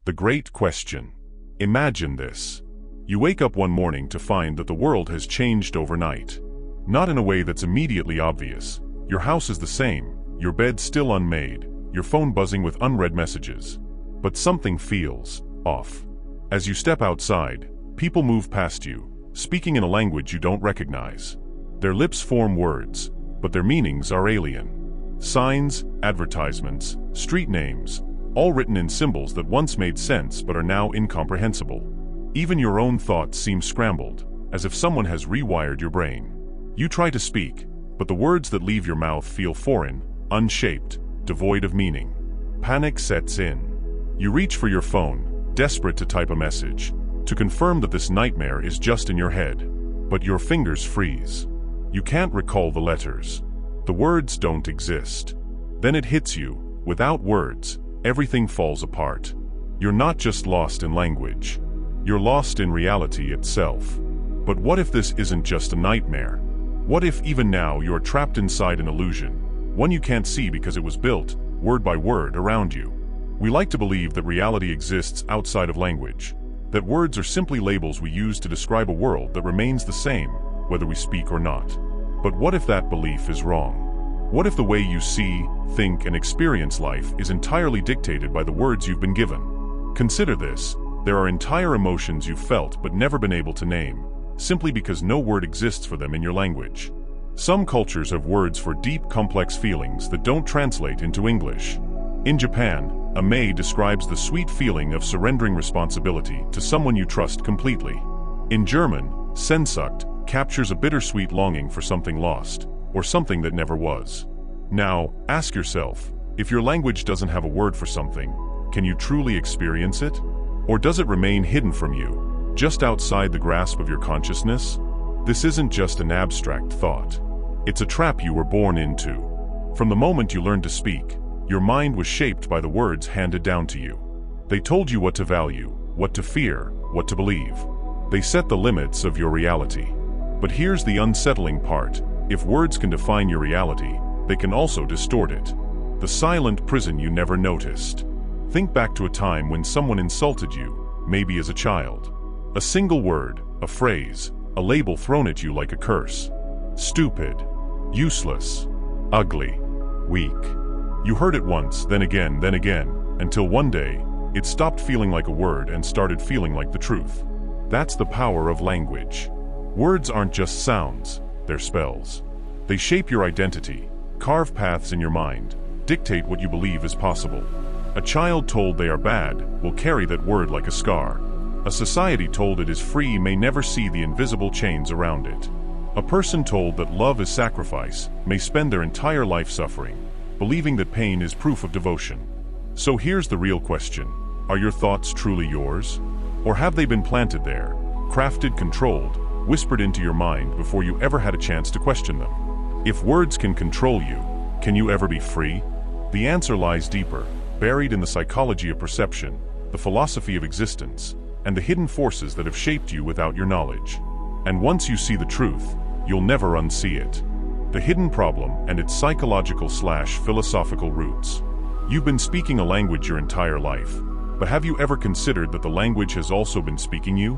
The great question. Imagine this. You wake up one morning to find that the world has changed overnight. Not in a way that's immediately obvious. Your house is the same, your bed still unmade, your phone buzzing with unread messages. But something feels off. As you step outside, people move past you, speaking in a language you don't recognize. Their lips form words, but their meanings are alien. Signs, advertisements, street names, all written in symbols that once made sense but are now incomprehensible. Even your own thoughts seem scrambled, as if someone has rewired your brain. You try to speak, but the words that leave your mouth feel foreign, unshaped, devoid of meaning. Panic sets in. You reach for your phone, desperate to type a message, to confirm that this nightmare is just in your head. But your fingers freeze. You can't recall the letters. The words don't exist. Then it hits you. Without words, everything falls apart. You're not just lost in language. You're lost in reality itself. But what if this isn't just a nightmare? What if even now you're trapped inside an illusion, one you can't see because it was built, word by word, around you? We like to believe that reality exists outside of language, that words are simply labels we use to describe a world that remains the same, whether we speak or not. But what if that belief is wrong? What if the way you see, think, and experience life is entirely dictated by the words you've been given? Consider this. There are entire emotions you've felt but never been able to name, simply because no word exists for them in your language. Some cultures have words for deep, complex feelings that don't translate into English. In Japan, ame describes the sweet feeling of surrendering responsibility to someone you trust completely. In German, Sehnsucht captures a bittersweet longing for something lost, or something that never was. Now, ask yourself, if your language doesn't have a word for something, can you truly experience it? Or does it remain hidden from you, just outside the grasp of your consciousness? This isn't just an abstract thought. It's a trap you were born into. From the moment you learned to speak, your mind was shaped by the words handed down to you. They told you what to value, what to fear, what to believe. They set the limits of your reality. But here's the unsettling part. If words can define your reality, they can also distort it. The silent prison you never noticed. Think back to a time when someone insulted you, maybe as a child. A single word, a phrase, a label thrown at you like a curse. Stupid, useless, ugly, weak. You heard it once, then again, until one day, it stopped feeling like a word and started feeling like the truth. That's the power of language. Words aren't just sounds, they're spells. They shape your identity, carve paths in your mind, dictate what you believe is possible. A child told they are bad will carry that word like a scar. A society told it is free may never see the invisible chains around it. A person told that love is sacrifice may spend their entire life suffering, believing that pain is proof of devotion. So here's the real question. Are your thoughts truly yours? Or have they been planted there, crafted, controlled, whispered into your mind before you ever had a chance to question them? If words can control you, can you ever be free? The answer lies deeper, buried in the psychology of perception, the philosophy of existence, and the hidden forces that have shaped you without your knowledge. And once you see the truth, you'll never unsee it. The hidden problem and its psychological/philosophical roots. You've been speaking a language your entire life, but have you ever considered that the language has also been speaking you?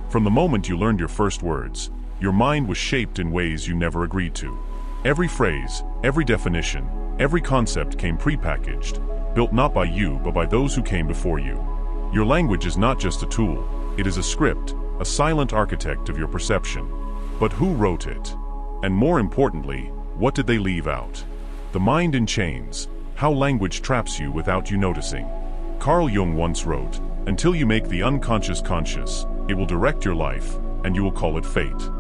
From the moment you learned your first words, your mind was shaped in ways you never agreed to. Every phrase, every definition, every concept came prepackaged, built not by you but by those who came before you. Your language is not just a tool, it is a script, a silent architect of your perception. But who wrote it? And more importantly, what did they leave out? The mind in chains, how language traps you without you noticing. Carl Jung once wrote, "Until you make the unconscious conscious, it will direct your life, and you will call it fate."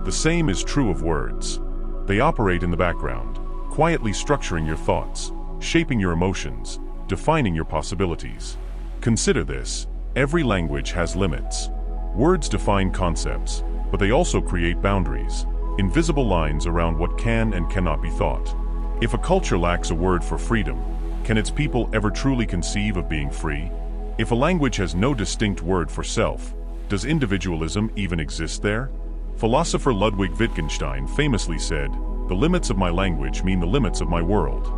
The same is true of words. They operate in the background, quietly structuring your thoughts, shaping your emotions, defining your possibilities. Consider this, every language has limits. Words define concepts, but they also create boundaries, invisible lines around what can and cannot be thought. If a culture lacks a word for freedom, can its people ever truly conceive of being free? If a language has no distinct word for self, does individualism even exist there? Philosopher Ludwig Wittgenstein famously said, "The limits of my language mean the limits of my world."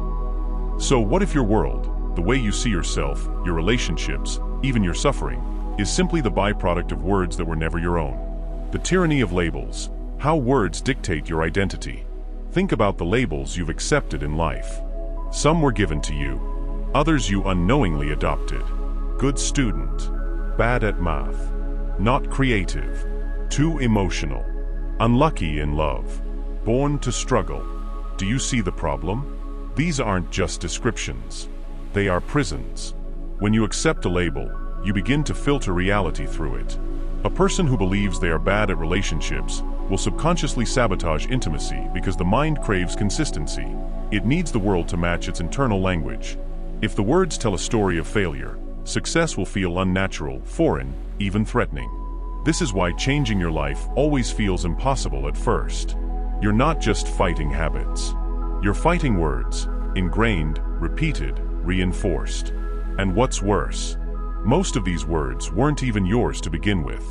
So what if your world, the way you see yourself, your relationships, even your suffering, is simply the byproduct of words that were never your own. The tyranny of labels. How words dictate your identity. Think about the labels you've accepted in life. Some were given to you. Others you unknowingly adopted. Good student. Bad at math. Not creative. Too emotional. Unlucky in love. Born to struggle. Do you see the problem? These aren't just descriptions. They are prisons. When you accept a label, you begin to filter reality through it. A person who believes they are bad at relationships will subconsciously sabotage intimacy because the mind craves consistency. It needs the world to match its internal language. If the words tell a story of failure, success will feel unnatural, foreign, even threatening. This is why changing your life always feels impossible at first. You're not just fighting habits. You're fighting words, ingrained, repeated, reinforced. And what's worse, most of these words weren't even yours to begin with.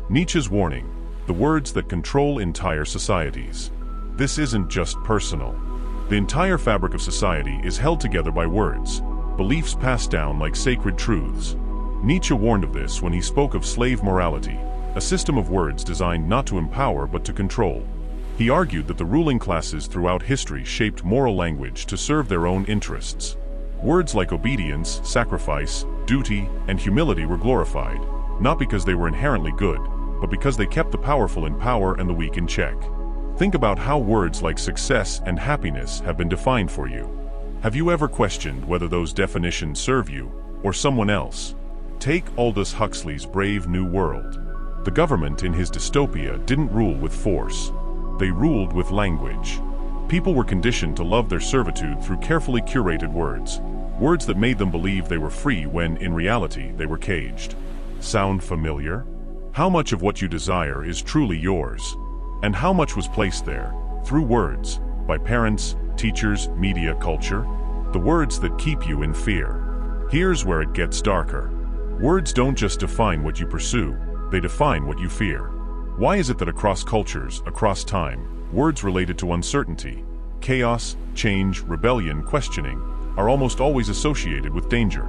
Nietzsche's warning, the words that control entire societies. This isn't just personal. The entire fabric of society is held together by words, beliefs passed down like sacred truths. Nietzsche warned of this when he spoke of slave morality, a system of words designed not to empower but to control. He argued that the ruling classes throughout history shaped moral language to serve their own interests. Words like obedience, sacrifice, duty, and humility were glorified, not because they were inherently good, but because they kept the powerful in power and the weak in check. Think about how words like success and happiness have been defined for you. Have you ever questioned whether those definitions serve you or someone else? Take Aldous Huxley's Brave New World. The government in his dystopia didn't rule with force. They ruled with language. People were conditioned to love their servitude through carefully curated words. Words that made them believe they were free when, in reality, they were caged. Sound familiar? How much of what you desire is truly yours? And how much was placed there, through words, by parents, teachers, media, culture? The words that keep you in fear. Here's where it gets darker. Words don't just define what you pursue, they define what you fear. Why is it that across cultures, across time, words related to uncertainty, chaos, change, rebellion, questioning, are almost always associated with danger?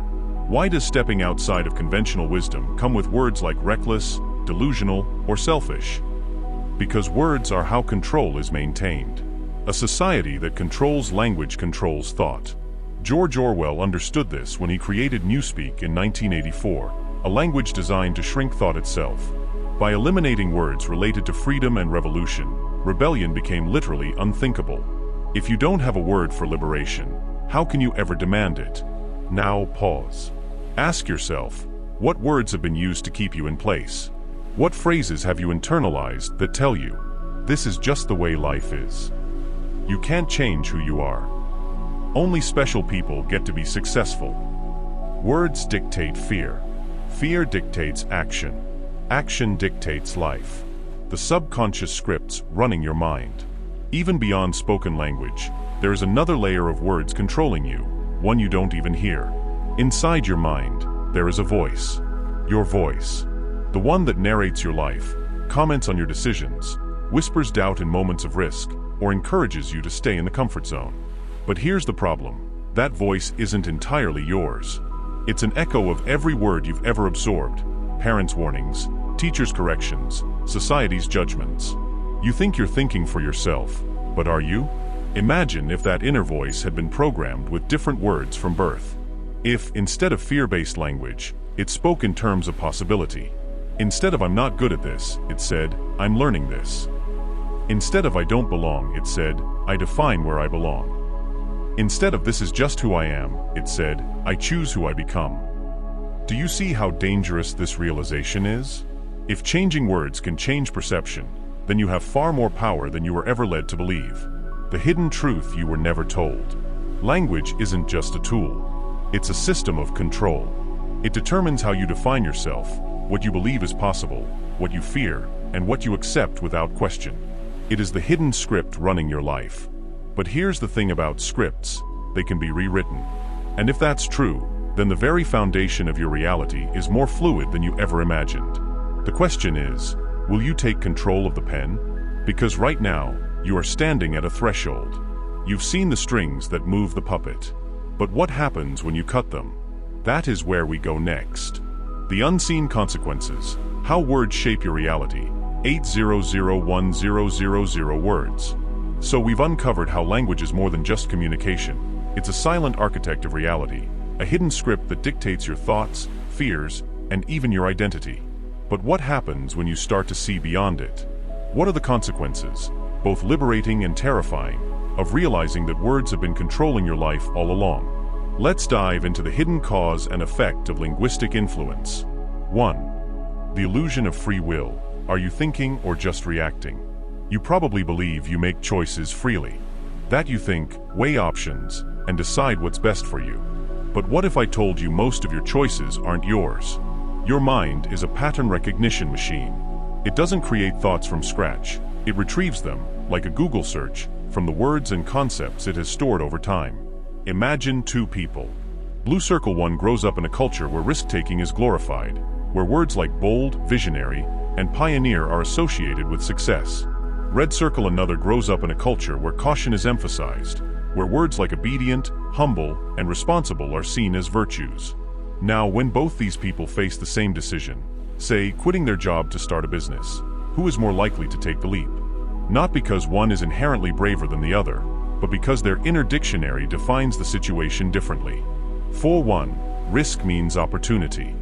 Why does stepping outside of conventional wisdom come with words like reckless, delusional, or selfish? Because words are how control is maintained. A society that controls language controls thought. George Orwell understood this when he created Newspeak in 1984, a language designed to shrink thought itself. By eliminating words related to freedom and revolution, rebellion became literally unthinkable. If you don't have a word for liberation, how can you ever demand it? Now pause. Ask yourself, what words have been used to keep you in place? What phrases have you internalized that tell you, this is just the way life is? You can't change who you are. Only special people get to be successful. Words dictate fear. Fear dictates action. Action dictates life. The subconscious scripts running your mind. Even beyond spoken language, there is another layer of words controlling you, one you don't even hear. Inside your mind, there is a voice. Your voice. The one that narrates your life, comments on your decisions, whispers doubt in moments of risk, or encourages you to stay in the comfort zone. But here's the problem. That voice isn't entirely yours. It's an echo of every word you've ever absorbed. Parents' warnings, teachers' corrections, society's judgments. You think you're thinking for yourself, but are you? Imagine if that inner voice had been programmed with different words from birth. If, instead of fear-based language, it spoke in terms of possibility. Instead of "I'm not good at this," it said, "I'm learning this." Instead of "I don't belong," it said, "I define where I belong." Instead of "This is just who I am," it said, "I choose who I become." Do you see how dangerous this realization is? If changing words can change perception, then you have far more power than you were ever led to believe. The hidden truth you were never told. Language isn't just a tool. It's a system of control. It determines how you define yourself, what you believe is possible, what you fear, and what you accept without question. It is the hidden script running your life. But here's the thing about scripts, they can be rewritten. And if that's true, then the very foundation of your reality is more fluid than you ever imagined. The question is, will you take control of the pen? Because right now, you are standing at a threshold. You've seen the strings that move the puppet. But what happens when you cut them? That is where we go next. The unseen consequences. How words shape your reality. 8001000 words. So we've uncovered how language is more than just communication. It's a silent architect of reality, a hidden script that dictates your thoughts, fears, and even your identity. But what happens when you start to see beyond it? What are the consequences, both liberating and terrifying, of realizing that words have been controlling your life all along? Let's dive into the hidden cause and effect of linguistic influence. 1. The illusion of free will. Are you thinking or just reacting? You probably believe you make choices freely. That you think, weigh options, and decide what's best for you. But what if I told you most of your choices aren't yours? Your mind is a pattern recognition machine. It doesn't create thoughts from scratch. It retrieves them, like a Google search, from the words and concepts it has stored over time. Imagine two people. Blue Circle 1 grows up in a culture where risk-taking is glorified, where words like bold, visionary, and pioneer are associated with success. Red Circle another grows up in a culture where caution is emphasized, where words like obedient, humble, and responsible are seen as virtues. Now, when both these people face the same decision, say quitting their job to start a business, who is more likely to take the leap? Not because one is inherently braver than the other, but because their inner dictionary defines the situation differently. For one, risk means opportunity.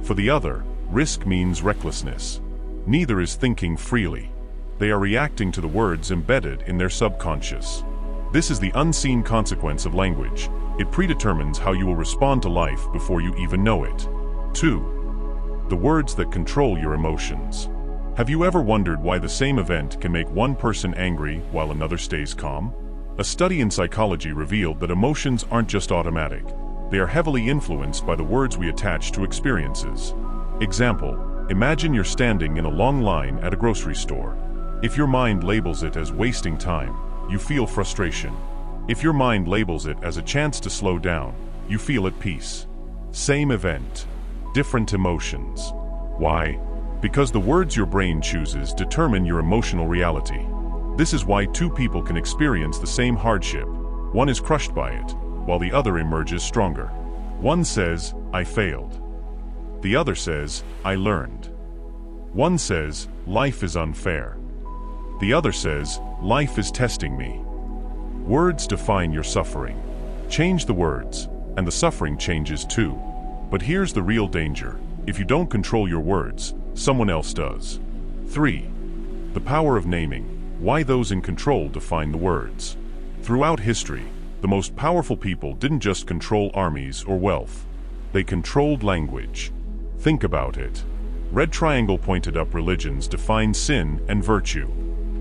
For the other, risk means recklessness. Neither is thinking freely. They are reacting to the words embedded in their subconscious. This is the unseen consequence of language. It predetermines how you will respond to life before you even know it. 2. The words that control your emotions. Have you ever wondered why the same event can make one person angry while another stays calm? A study in psychology revealed that emotions aren't just automatic. They are heavily influenced by the words we attach to experiences. Example, imagine you're standing in a long line at a grocery store. If your mind labels it as wasting time, you feel frustration. If your mind labels it as a chance to slow down, you feel at peace. Same event, different emotions. Why? Because the words your brain chooses determine your emotional reality. This is why two people can experience the same hardship. One is crushed by it, while the other emerges stronger. One says, I failed. The other says, I learned. One says, life is unfair. The other says, life is testing me. Words define your suffering. Change the words, and the suffering changes too. But here's the real danger. If you don't control your words, someone else does. 3. The power of naming. Why those in control define the words. Throughout history, the most powerful people didn't just control armies or wealth. They controlled language. Think about it. Red triangle pointed up religions define sin and virtue.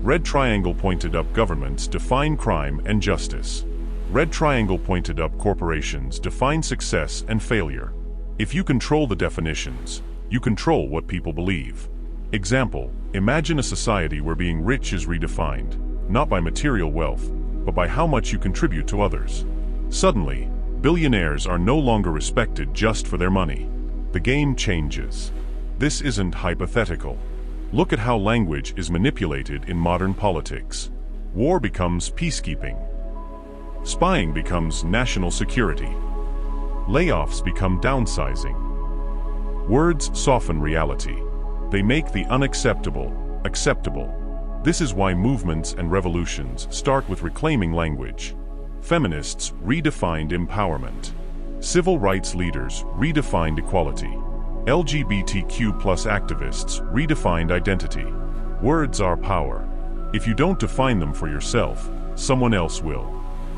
Red triangle pointed up governments define crime and justice. Red triangle pointed up corporations define success and failure. If you control the definitions, you control what people believe. Example, imagine a society where being rich is redefined, not by material wealth, but by how much you contribute to others. Suddenly, billionaires are no longer respected just for their money. The game changes. This isn't hypothetical. Look at how language is manipulated in modern politics. War becomes peacekeeping. Spying becomes national security. Layoffs become downsizing. Words soften reality. They make the unacceptable acceptable. This is why movements and revolutions start with reclaiming language. Feminists redefined empowerment. Civil rights leaders redefined equality. LGBTQ+ activists redefined identity. Words are power. If you don't define them for yourself, someone else will.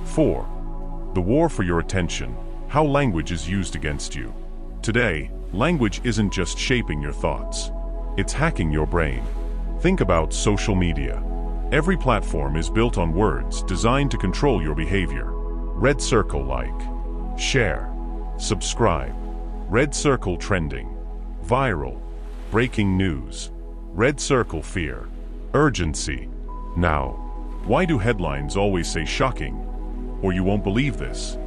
4. The war for your attention. How language is used against you. Today, language isn't just shaping your thoughts. It's hacking your brain. Think about social media. Every platform is built on words designed to control your behavior. Red circle like. Share. Subscribe. Red circle trending. Viral. Breaking news. Red circle fear. Urgency. Now, why do headlines always say shocking? Or you won't believe this?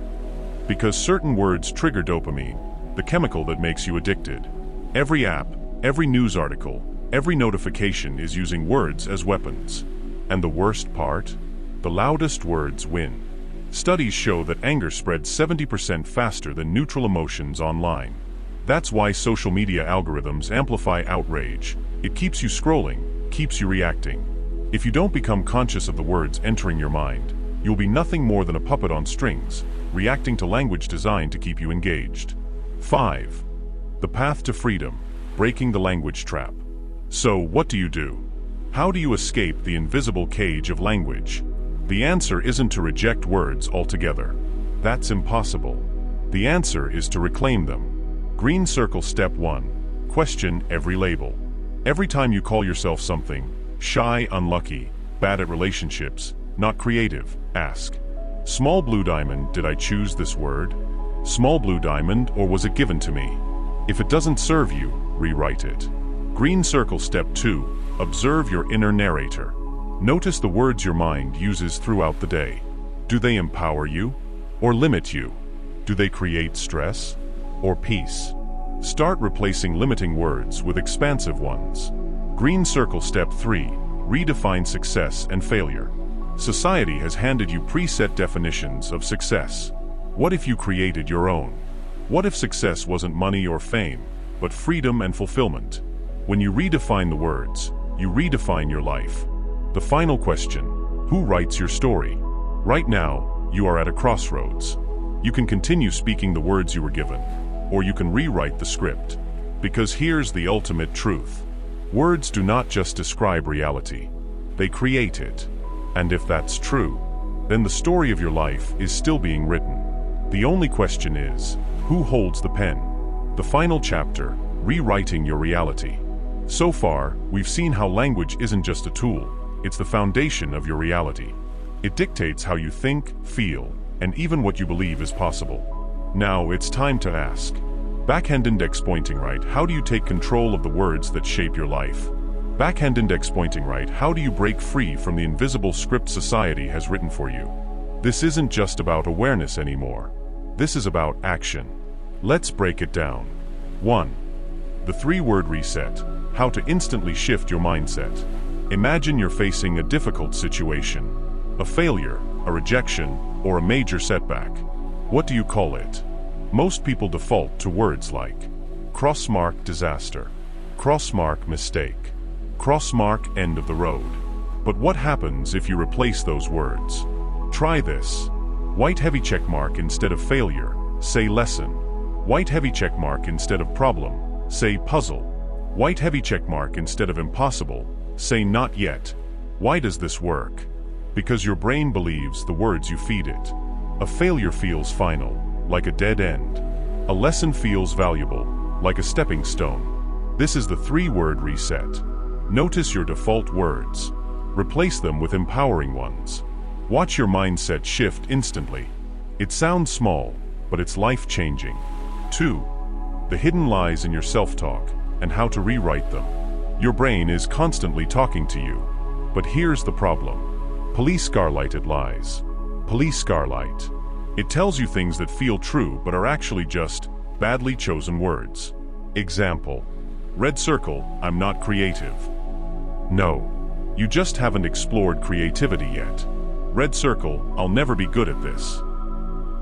Because certain words trigger dopamine, the chemical that makes you addicted. Every app, every news article, every notification is using words as weapons. And the worst part? The loudest words win. Studies show that anger spreads 70% faster than neutral emotions online. That's why social media algorithms amplify outrage. It keeps you scrolling, keeps you reacting. If you don't become conscious of the words entering your mind, you'll be nothing more than a puppet on strings, reacting to language designed to keep you engaged. 5. The path to freedom, breaking the language trap. So, what do you do? How do you escape the invisible cage of language? The answer isn't to reject words altogether. That's impossible. The answer is to reclaim them. Green circle step 1. Question every label. Every time you call yourself something, shy, unlucky, bad at relationships, not creative, ask, small blue diamond, did I choose this word? Small blue diamond, or was it given to me? If it doesn't serve you, rewrite it. Green circle step 2. Observe your inner narrator. Notice the words your mind uses throughout the day. Do they empower you or limit you? Do they create stress or peace? Start replacing limiting words with expansive ones. Green circle step 3. Redefine success and failure. Society has handed you preset definitions of success. What if you created your own? What if success wasn't money or fame, but freedom and fulfillment? When you redefine the words, you redefine your life. The final question: who writes your story? Right now, you are at a crossroads. You can continue speaking the words you were given, or you can rewrite the script. Because here's the ultimate truth. Words do not just describe reality, they create it. And if that's true, then the story of your life is still being written. The only question is, who holds the pen? The final chapter, rewriting your reality. So far, we've seen how language isn't just a tool, it's the foundation of your reality. It dictates how you think, feel, and even what you believe is possible. Now it's time to ask, backhand index pointing right, how do you take control of the words that shape your life? Backhand index pointing right, how do you break free from the invisible script society has written for you? This isn't just about awareness anymore. This is about action. Let's break it down. 1. The 3-word reset. How to instantly shift your mindset. Imagine you're facing a difficult situation, a failure, a rejection, or a major setback. What do you call it? Most people default to words like crossmark disaster, crossmark mistake, crossmark end of the road. But what happens if you replace those words? Try this. White heavy check mark instead of failure, say lesson. White heavy check mark instead of problem, say puzzle. White heavy check mark instead of impossible, say not yet. Why does this work? Because your brain believes the words you feed it. A failure feels final, like a dead end. A lesson feels valuable, like a stepping stone. This is the 3-word reset. Notice your default words. Replace them with empowering ones. Watch your mindset shift instantly. It sounds small, but it's life-changing. 2. The hidden lies in your self-talk and how to rewrite them. Your brain is constantly talking to you. But here's the problem. Police scarlighted lies. Police scarlight. It tells you things that feel true but are actually just badly chosen words. Example. Red circle, I'm not creative. No. You just haven't explored creativity yet. Red circle, I'll never be good at this.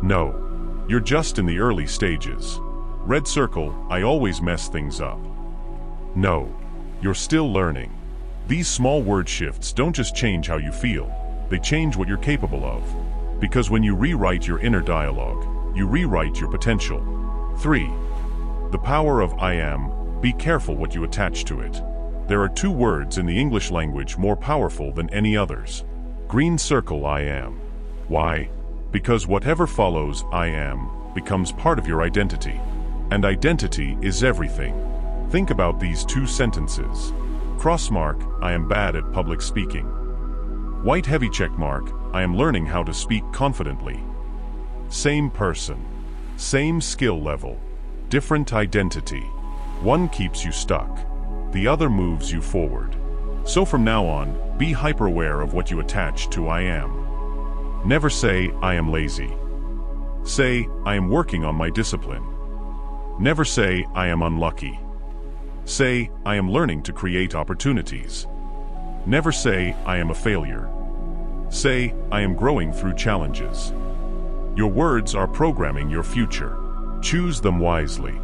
No. You're just in the early stages. Red circle, I always mess things up. No. You're still learning. These small word shifts don't just change how you feel, they change what you're capable of. Because when you rewrite your inner dialogue, you rewrite your potential. 3. The power of I am. Be careful what you attach to it. There are 2 words in the English language more powerful than any others. Green circle I am. Why? Because whatever follows I am becomes part of your identity. And identity is everything. Think about these 2 sentences. Crossmark, I am bad at public speaking. White heavy check mark, I am learning how to speak confidently. Same person. Same skill level. Different identity. One keeps you stuck. The other moves you forward. So from now on, be hyper-aware of what you attach to I am. Never say, I am lazy. Say, I am working on my discipline. Never say, I am unlucky. Say, I am learning to create opportunities. Never say, I am a failure. Say, I am growing through challenges. Your words are programming your future. Choose them wisely.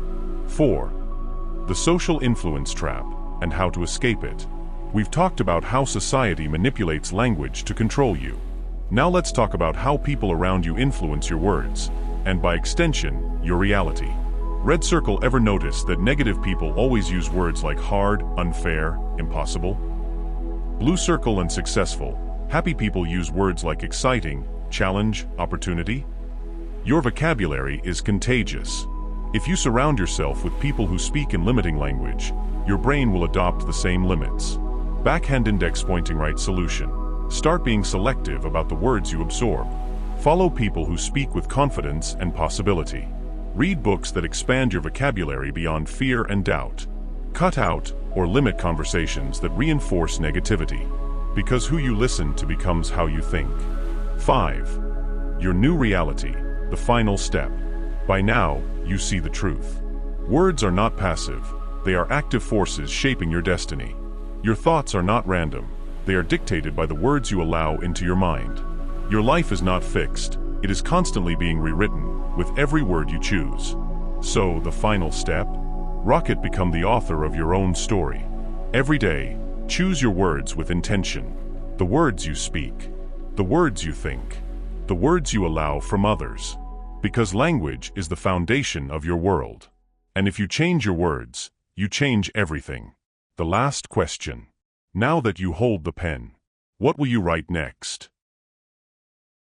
4. The social influence trap and how to escape it. We've talked about how society manipulates language to control you. Now let's talk about how people around you influence your words, and by extension, your reality. Red circle, ever notice that negative people always use words like hard, unfair, impossible? Blue circle and successful, happy people use words like exciting, challenge, opportunity. Your vocabulary is contagious. If you surround yourself with people who speak in limiting language, your brain will adopt the same limits. Backhand index pointing right solution. Start being selective about the words you absorb. Follow people who speak with confidence and possibility. Read books that expand your vocabulary beyond fear and doubt. Cut out or limit conversations that reinforce negativity, because who you listen to becomes how you think. 5. Your new reality, the final step. By now, you see the truth. Words are not passive, they are active forces shaping your destiny. Your thoughts are not random, they are dictated by the words you allow into your mind. Your life is not fixed, it is constantly being rewritten, with every word you choose. So, the final step? Rocket, become the author of your own story. Every day, choose your words with intention. The words you speak, the words you think, the words you allow from others. Because language is the foundation of your world. And if you change your words, you change everything. The last question. Now that you hold the pen, what will you write next?